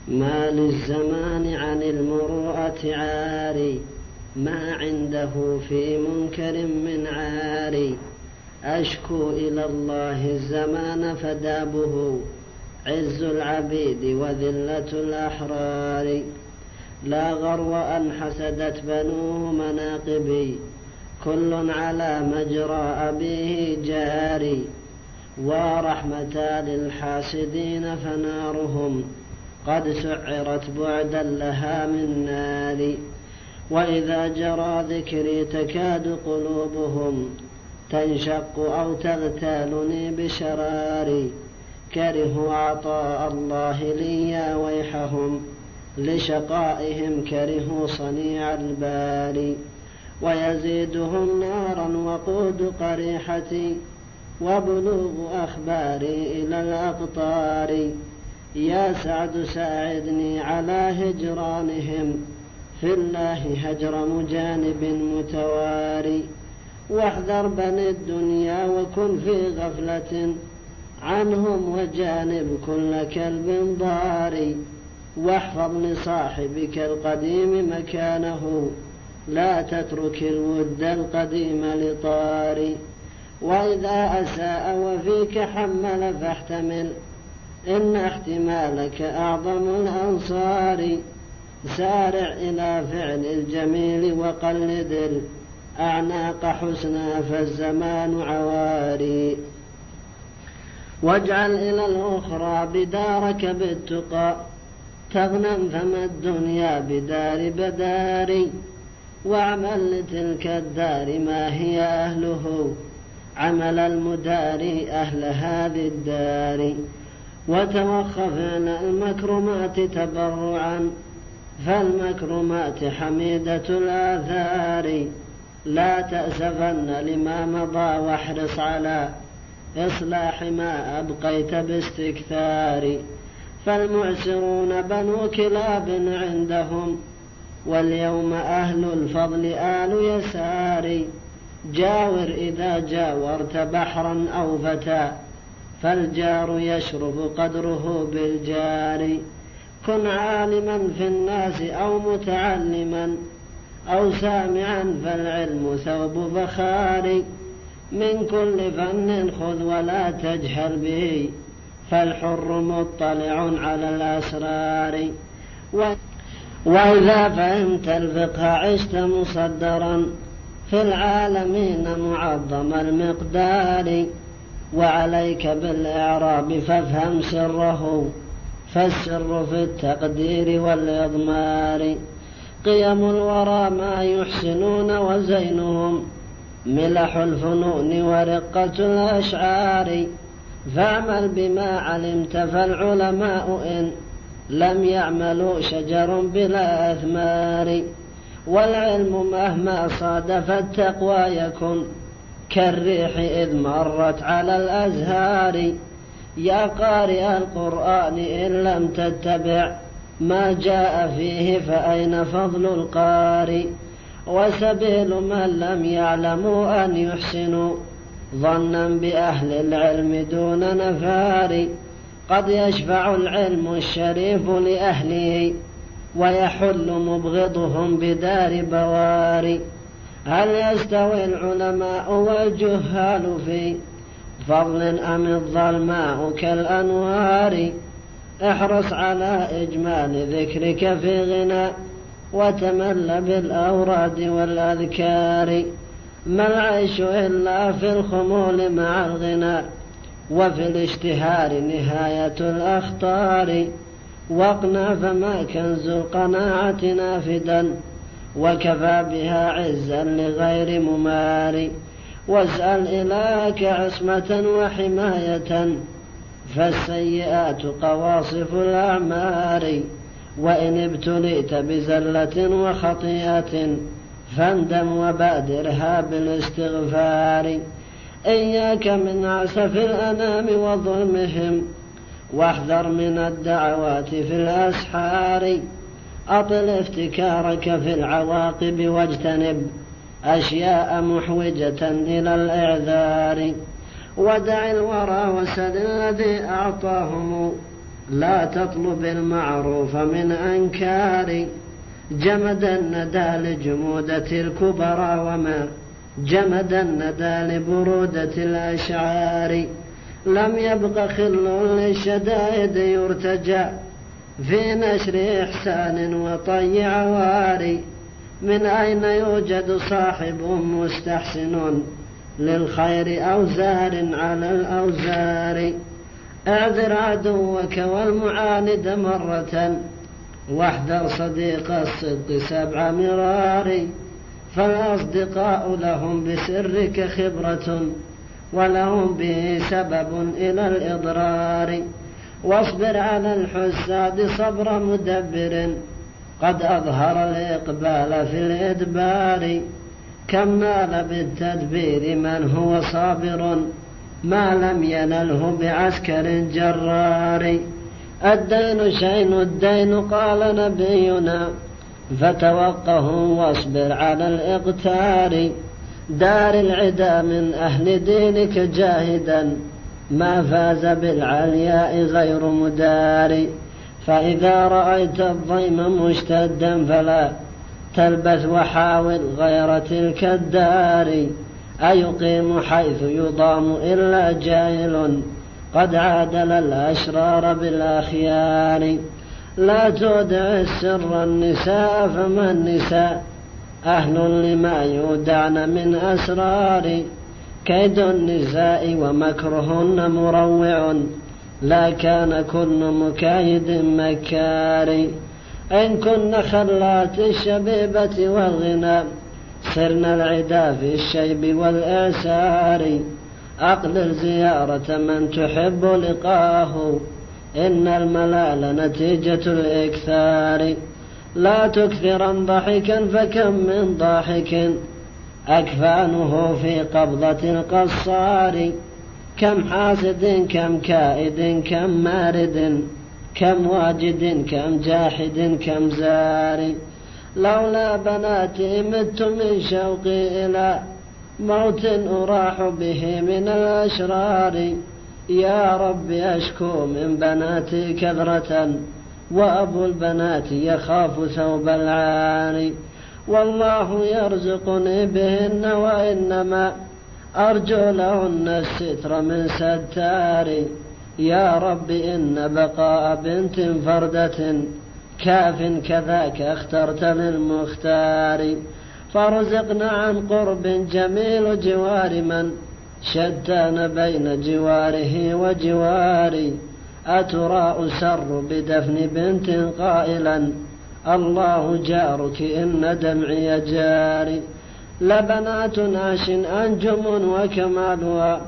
ما للزمان عن المروءة عاري، ما عنده في منكر من عاري. أشكو إلى الله الزمان فدابه، عز العبيد وذلة الأحرار. لا غرو أن حسدت بنوه مناقبي، كل على مجرى أبيه جاري. ورحمتا للحاسدين فنارهم، قد سعرت بعدا لها من نار. وإذا جرى ذكري تكاد قلوبهم تنشق أو تغتالني بشراري. كرهوا عطاء الله لي يا ويحهم، لشقائهم كرهوا صنيع الباري. ويزيدهم نارا وقود قريحتي، وبلوغ أخباري إلى الأقطار. يا سعد ساعدني على هجرانهم، في الله هجر مجانب متواري. واحذر بني الدنيا وكن في غفلة عنهم، وجانب كل كلب ضاري. واحفظ لصاحبك القديم مكانه، لا تترك الود القديم لطاري. وإذا أساء وفيك حمل فاحتمل، إن احتمالك أعظم الأنصار. سارع إلى فعل الجميل وقلد الأعناق حسنا، فالزمان عواري. واجعل إلى الأخرى بدارك بالتقى، تغنم فما الدنيا بدار بداري. واعمل لتلك الدار ما هي أهله، عمل المداري أهل هذه الدار. وتوخف عن المكرمات تبرعا، فالمكرمات حميدة الآثار. لا تأسفن لما مضى، واحرص على إصلاح ما أبقيت باستكثار. فالمعسرون بنو كلاب عندهم، واليوم أهل الفضل آل يسار. جاور إذا جاورت بحرا أو فتى، فالجار يشرف قدره بالجار. كن عالما في الناس أو متعلما أو سامعا، فالعلم ثوب فخار. من كل فن خذ ولا تجهل به، فالحر مطلع على الأسرار. وإذا فهمت الفقه عشت مصدرا، في العالمين معظم المقدار. وعليك بالإعراب فافهم سره، فالسر في التقدير والإضمار. قيم الورى ما يحسنون، وزينهم ملح الفنون ورقة الأشعار. فاعمل بما علمت، فالعلماء إن لم يعملوا شجر بلا أثمار. والعلم مهما صادف التقوى يكن، كالريح إذ مرت على الأزهار. يا قارئ القرآن إن لم تتبع ما جاء فيه، فأين فضل القارئ؟ وسبيل من لم يعلموا أن يحسنوا ظنا بأهل العلم دون نفار. قد يشفع العلم الشريف لأهله، ويحل مبغضهم بدار بوار. هل يستوي العلماء والجهال في فضل، أم الظلماء كالأنوار؟ احرص على إجمال ذكرك في غنى، وتمل بالأوراد والأذكار. ما العيش إلا في الخمول مع الغنى، وفي الاشتهار نهاية الأخطار. واقنع فما كنز القناعة نافدا، وكفى بها عزا لغير ممار. واسأل إلهك عصمة وحماية، فالسيئات قواصف الأعمار. وإن ابتليت بزلة وخطيئة، فاندم وبادرها بالاستغفار. إياك من عسف الأنام وظلمهم، واحذر من الدعوات في الأسحار. أطل افتكارك في العواقب، واجتنب أشياء محوجة إلى الإعذار. ودع الورى وسل الذي أعطاهم، لا تطلب المعروف من أنكار. جمد الندى لجمودة الكبرى وما جمد الندى لبرودة الأشعار. لم يبق خل للشدائد يرتجى في نشر إحسان وطي عواري. من أين يوجد صاحب مستحسن للخير أوزار على الأوزار. اعذر عدوك والمعاند مرة واحذر صديق الصدق 7 مرار. فالأصدقاء لهم بسرك خبرة ولهم به سبب إلى الإضرار. واصبر على الحساد صبر مدبر قد أظهر الإقبال في الإدبار. كم نال بالتدبير من هو صابر ما لم ينله بعسكر جرار. الدين شين الدين قال نبينا فتوقه واصبر على الإقتار. دار العدا من أهل دينك جاهدا ما فاز بالعلياء غير مدار. فإذا رأيت الضيم مشتدا فلا تلبث وحاول غير تلك الدار. أيقيم حيث يضام إلا جاهل قد عادل الأشرار بالأخيار. لا تودع السر النساء فما النساء أهل لما يودعن من أسرار. كيد النساء ومكرهن مروع لا كان كل مكايد مكار. إن كن خلات الشبيبة والغنى صرن العدا في الشيب والإعسار. أقلل زيارة من تحب لقاه إن الملال نتيجة الإكثار. لا تكثرا ضحكا فكم من ضاحك أكفانه في قبضة القصار. كم حاسد كم كائد كم مارد كم واجد كم جاحد كم زار. لولا بناتي مت من شوقي إلى موت أراح به من الأشرار. يا رب أشكو من بناتي كثرة وأبو البنات يخاف ثوب العار. والله يرزقني بهن وإنما أرجو لهن الستر من ستار. يا رب إن بقاء بنت فردة كاف كذاك اخترت للمختار. فارزقنا عن قرب جميل جوار من شتان بين جواره وجواري. أترى أسر بدفن بنت قائلا الله جارك إن دمعي جاري. لبنات ناش أنجم وكمالها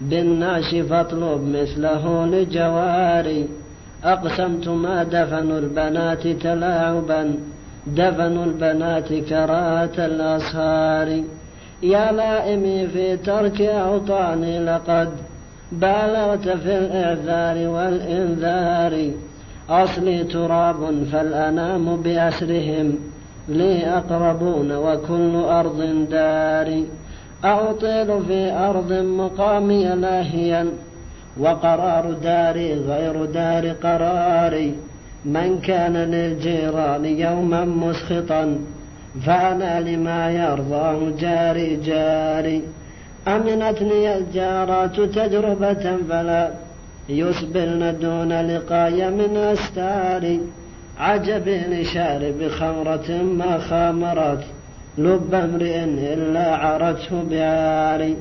بالناش فاطلب مثله لجواري. أقسمت ما دفنوا البنات تلاعبا دفنوا البنات كراهة الأصهار. يا لائمي في ترك أوطاني لقد بالغت في الإعذار والإنذار. أصلي تراب فالأنام بأسرهم لي أقربون وكل أرض داري. أطيل في أرض مقامي لاهيا وقرار داري غير دار قراري. من كان للجيران يوما مسخطا فأنا لما يرضاه جاري جاري. أمنتني الجارات تجربة فلا يسبلن دون لقاي من أستاري. عجب لشارب خمرة ما خامرت لب امرئ إلا عرته بعاري.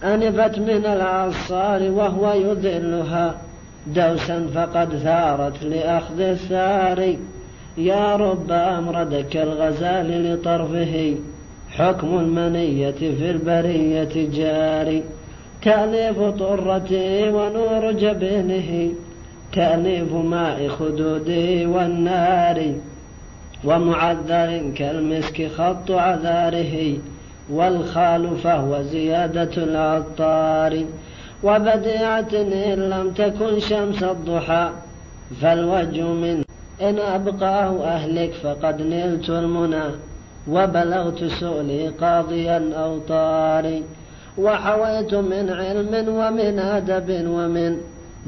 أنفت من العصار وهو يذلها دوسا فقد ثارت لأخذ الثار. يا رب أمردك الغزال لطرفه حكم المنية في البرية جاري. تأليف طرته ونور جبينه تأليف ماء خدوده والنار. ومعذر كالمسك خط عذاره والخال فهو زيادة العطار. وبديعة إن لم تكن شمس الضحى فالوجه منه إن أبقاه أهلك فقد نلت المنى وبلغت سؤلي قاضيا أوطاري. وحويت من علم ومن أدب ومن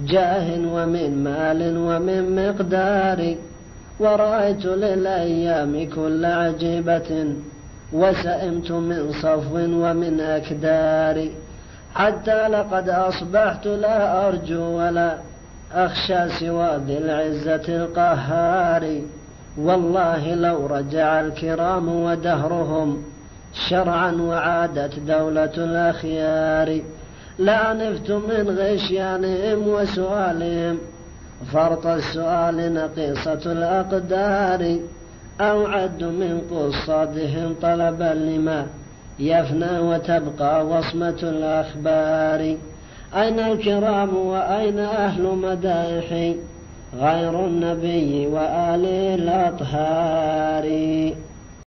جاه ومن مال ومن مقدار، ورأيت للأيام كل عجيبة، وسئمت من صفو ومن أكدار، حتى لقد أصبحت لا أرجو ولا أخشى سوى ذي العزة القهار. والله لو رجع الكرام ودهرهم شرعا وعادت دولة الأخيار، لعنفت من غشيانهم وسؤالهم فرط السؤال نقيصة الأقدار، أو عد من قصادهم طلبا لما يفنى وتبقى وصمة الأخبار. أين الكرام وأين أهل مدائحي غير النبي وآله الأطهار؟